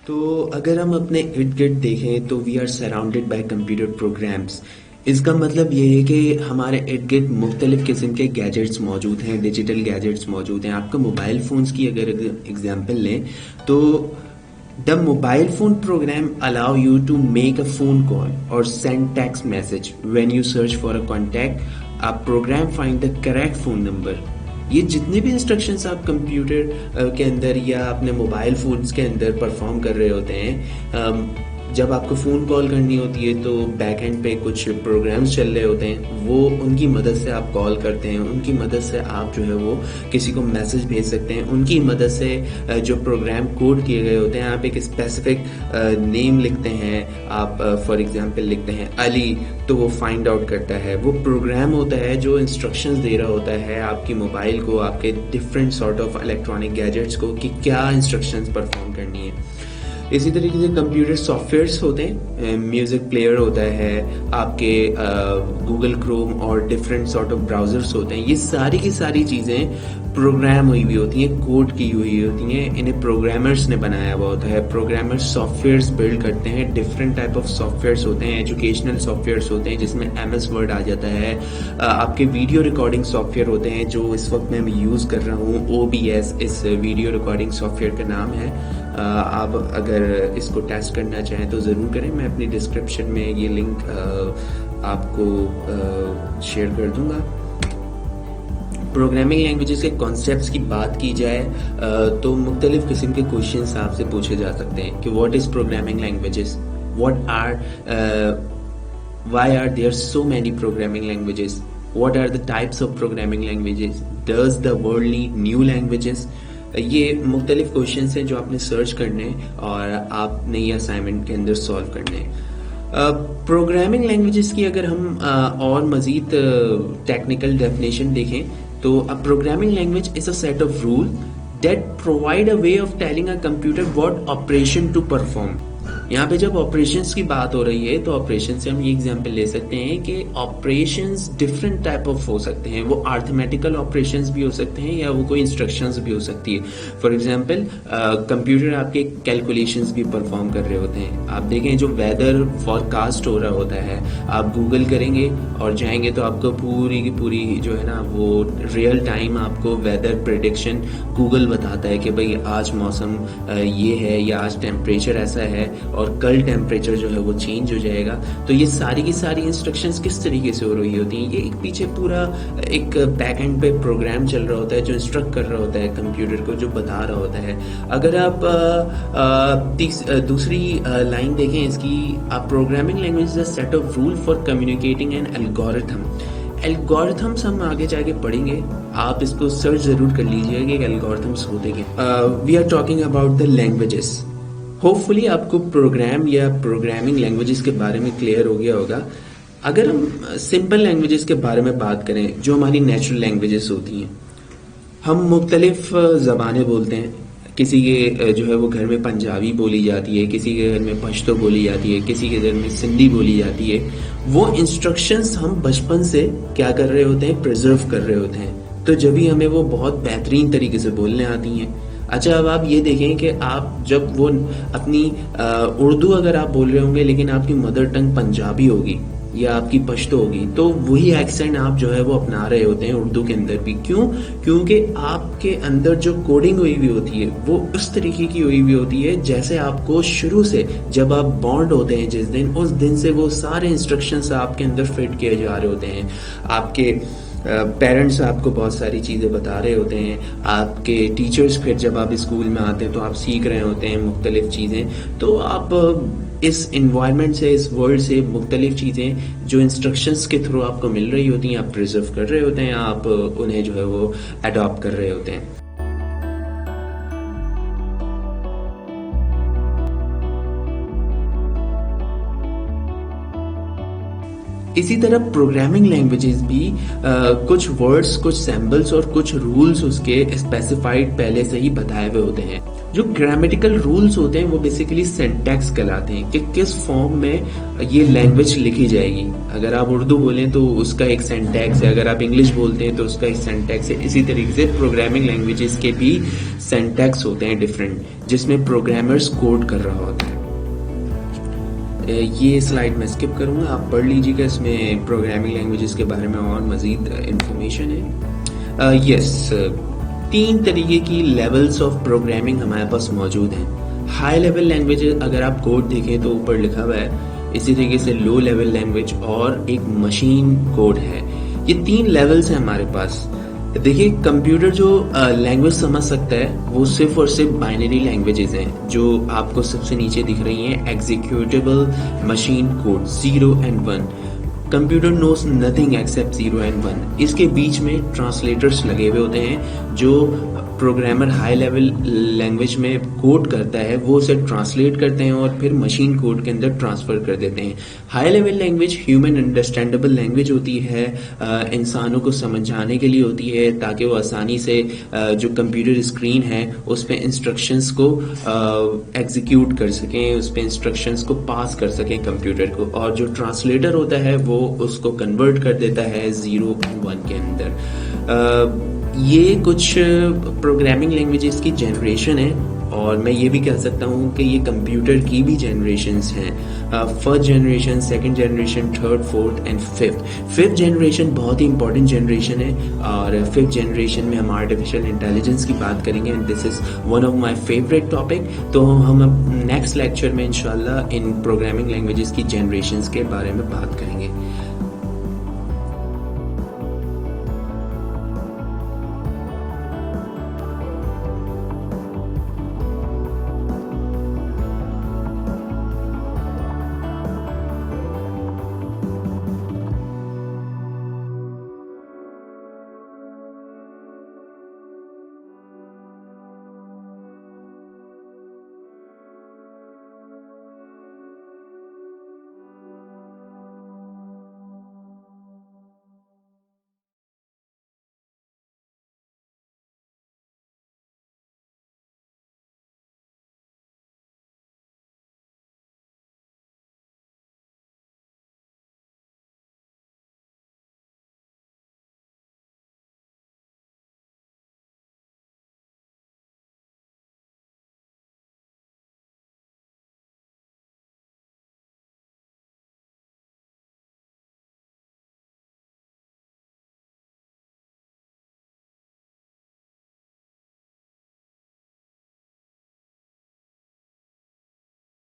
तो अगर हम अपने इर्द गिर्द देखें तो we are surrounded by computer programs. इसका मतलब ये है कि हमारे इर्द गिर्द मुख्तलिफ़ किस्म के गैजेट्स मौजूद हैं, डिजिटल गैजेट्स मौजूद हैं। आपका मोबाइल फ़ोन्स की अगर एग्जांपल लें तो the mobile phone program allow you to make a phone call or send text message when you search for a contact. A program find the correct phone number. ये जितने भी instructions आप computer के अंदर या अपने मोबाइल फ़ोन्स के अंदर परफॉर्म कर रहे होते हैं, जब आपको फ़ोन कॉल करनी होती है तो बैक एंड पे कुछ प्रोग्राम्स चल रहे होते हैं, वो उनकी मदद से आप कॉल करते हैं, उनकी मदद से आप जो है वो किसी को मैसेज भेज सकते हैं, उनकी मदद से जो प्रोग्राम कोड किए गए होते हैं आप एक स्पेसिफिक नेम लिखते हैं, आप फॉर एग्जांपल लिखते हैं अली, तो वो फाइंड आउट करता है। वो प्रोग्राम होता है जो इंस्ट्रक्शंस दे रहा होता है आपकी मोबाइल को, आपके different sort of electronic gadgets को कि क्या इंस्ट्रक्शंस परफॉर्म करनी है। इसी तरीके से कंप्यूटर सॉफ्टवेयर्स होते हैं, म्यूज़िक प्लेयर होता है, आपके गूगल क्रोम और डिफरेंट सॉर्ट ऑफ ब्राउज़र्स होते हैं। ये सारी की सारी चीज़ें प्रोग्राम हुई हुई होती हैं, कोड की हुई होती हैं, इन्हें प्रोग्रामर्स ने बनाया हुआ होता है। प्रोग्रामर्स सॉफ्टवेयर्स बिल्ड करते हैं, डिफरेंट टाइप ऑफ सॉफ्टवेयर्स होते हैं, एजुकेशनल सॉफ्टवेयर्स होते हैं जिसमें MS वर्ड आ जाता है, आपके वीडियो रिकॉर्डिंग सॉफ्टवेयर होते हैं जो इस वक्त मैं यूज़ कर रहा हूँ, OBS इस वीडियो रिकॉर्डिंग सॉफ्टवेयर का नाम है। आप अगर इसको टेस्ट करना चाहें तो ज़रूर करें, मैं अपनी डिस्क्रिप्शन में ये लिंक आपको शेयर कर दूंगा। प्रोग्रामिंग लैंग्वेजेस के कॉन्सेप्ट्स की बात की जाए तो मुख्तलिफ़ किस्म के क्वेश्चंस आपसे पूछे जा सकते हैं कि what is programming languages, what are why are there so many programming languages, what are the types of programming languages, does the world need new languages. ये मुख्तलिफ क्वेश्चन हैं जो आपने सर्च करने और आपने ये असाइनमेंट के अंदर सॉल्व करने। प्रोग्रामिंग लैंग्वेजेस की अगर हम और मज़ीद टेक्निकल डेफिनेशन देखें तो a programming language is a set of rule that provide a way of telling a computer what operation to perform. यहाँ पे जब ऑपरेशंस की बात हो रही है तो ऑपरेशन से हम ये एग्जांपल ले सकते हैं कि ऑपरेशंस डिफरेंट टाइप ऑफ हो सकते हैं। वो अर्थमेटिकल ऑपरेशंस भी हो सकते हैं या वो कोई इंस्ट्रक्शंस भी हो सकती है। फॉर एग्जांपल कंप्यूटर आपके कैलकुलेशंस भी परफॉर्म कर रहे होते हैं। आप देखें जो वेदर फॉरकास्ट हो रहा होता है, आप गूगल करेंगे और जाएंगे तो आपको पूरी की पूरी जो है ना वो रियल टाइम आपको वेदर प्रेडिक्शन गूगल बताता है कि भाई आज मौसम ये है या आज टेम्परेचर ऐसा है और कल टेम्परेचर जो है वो चेंज हो जाएगा। तो ये सारी की सारी इंस्ट्रक्शंस किस तरीके से हो रही होती हैं, ये एक पीछे पूरा एक बैक एंड पे प्रोग्राम चल रहा होता है जो इंस्ट्रक्ट कर रहा होता है कंप्यूटर को, जो बता रहा होता है। अगर आप दूसरी लाइन देखें इसकी, programming language is a set of rule for communicating an algorithm. Algorithms हम आगे जाके पढ़ेंगे, आप इसको सर्च जरूर कर लीजिएगा कि एल्गोरिथम्स होते क्या। We are talking about the languages. Hopefully आपको प्रोग्राम या प्रोग्रामिंग लैंग्वेजेस के बारे में क्लियर हो गया होगा। अगर हम सिंपल लैंग्वेजेस के बारे में बात करें जो हमारी नेचुरल लैंग्वेजेस होती हैं, हम मुख्तलिफ ज़बानें बोलते हैं। किसी के जो है वो घर में पंजाबी बोली जाती है, किसी के घर में पश्तो बोली जाती है, किसी के घर में सिंधी बोली जाती है। वो इंस्ट्रक्शंस हम बचपन से क्या कर रहे होते हैं, प्रिजर्व कर रहे होते हैं, तो जब भी हमें वो बहुत बेहतरीन तरीके से बोलने आती हैं। अच्छा, अब आप ये देखें कि आप जब वो अपनी उर्दू अगर आप बोल रहे होंगे लेकिन आपकी मदर टंग पंजाबी होगी या आपकी पश्तो होगी, तो वही एक्सेंट आप जो है वो अपना रहे होते हैं उर्दू के अंदर भी। क्यों? क्योंकि आपके अंदर जो कोडिंग हुई हुई होती है वो उस तरीके की हुई हुई होती है जैसे आपको शुरू से जब आप बॉन्ड होते हैं जिस दिन, उस दिन से वो सारे इंस्ट्रक्शंस आपके अंदर फिट किए जा रहे होते हैं। आपके पेरेंट्स आपको बहुत सारी चीज़ें बता रहे होते हैं, आपके टीचर्स फिर जब आप स्कूल में आते हैं तो आप सीख रहे होते हैं मुख्तलिफ चीज़ें। तो आप इस इन्वायरमेंट से, इस वर्ल्ड से मुख्तलिफ चीज़ें जो इंस्ट्रक्शंस के थ्रू आपको मिल रही होती हैं आप प्रिजर्व कर रहे होते हैं, आप उन्हें जो है वो अडॉप्ट कर रहे होते हैं। इसी तरह प्रोग्रामिंग लैंग्वेजेस भी कुछ वर्ड्स, कुछ सिंबल्स और कुछ रूल्स उसके स्पेसिफाइड पहले से ही बताए हुए होते हैं। जो ग्रामेटिकल रूल्स होते हैं वो बेसिकली सिंटैक्स कहलाते हैं कि किस फॉर्म में ये लैंग्वेज लिखी जाएगी। अगर आप उर्दू बोलें तो उसका एक सिंटैक्स है, अगर आप इंग्लिश बोलते हैं तो उसका एक सिंटैक्स है। इसी तरीके से प्रोग्रामिंग लैंग्वेजेस के भी सिंटैक्स होते हैं डिफरेंट, जिसमें प्रोग्रामर्स कोड कर रहा होता है। ये स्लाइड मैं स्किप करूंगा, आप पढ़ लीजिएगा, इसमें प्रोग्रामिंग लैंग्वेजेस के बारे में और मज़ीद इंफॉर्मेशन है। यस, 3 तरीके की लेवल्स ऑफ प्रोग्रामिंग हमारे पास मौजूद हैं। हाई लेवल लैंग्वेज अगर आप कोड देखें तो ऊपर लिखा हुआ है, इसी तरीके से लो लेवल लैंग्वेज और एक मशीन कोड है। ये 3 लेवल्स हैं हमारे पास। देखिए, कंप्यूटर जो लैंग्वेज समझ सकता है वो सिर्फ और सिर्फ बाइनरी लैंग्वेजेस हैं, जो आपको सबसे नीचे दिख रही हैं। Executable machine code 0 and 1। Computer knows nothing except 0 and 1। इसके बीच में ट्रांसलेटर्स लगे हुए होते हैं। जो प्रोग्रामर हाई लेवल लैंग्वेज में कोड करता है वो उसे ट्रांसलेट करते हैं और फिर मशीन कोड के अंदर ट्रांसफर कर देते हैं। High level language human understandable language होती है, इंसानों को समझाने के लिए होती है, ताकि वो आसानी से जो कंप्यूटर स्क्रीन है उस पर इंस्ट्रक्शंस को एग्जीक्यूट कर सकें, उस पर इंस्ट्रक्शंस को पास कर सकें कंप्यूटर को। और जो ट्रांसलेटर होता है वो उसको कन्वर्ट कर देता है 0 and 1 के अंदर। ये कुछ प्रोग्रामिंग लैंग्वेजेस की जनरेशन है, और मैं ये भी कह सकता हूँ कि ये कंप्यूटर की भी जनरेशन्स हैं। First generation, second generation, third, fourth and fifth generation बहुत ही इंपॉर्टेंट जनरेशन है। और फिफ्थ जनरेशन में हम आर्टिफिशियल इंटेलिजेंस की बात करेंगे, and this is one of my favourite topic. तो हम अब नेक्स्ट लेक्चर में इंशाल्लाह इन प्रोग्रामिंग लैंग्वेजेस की जनरेशन्स के बारे में बात करेंगे।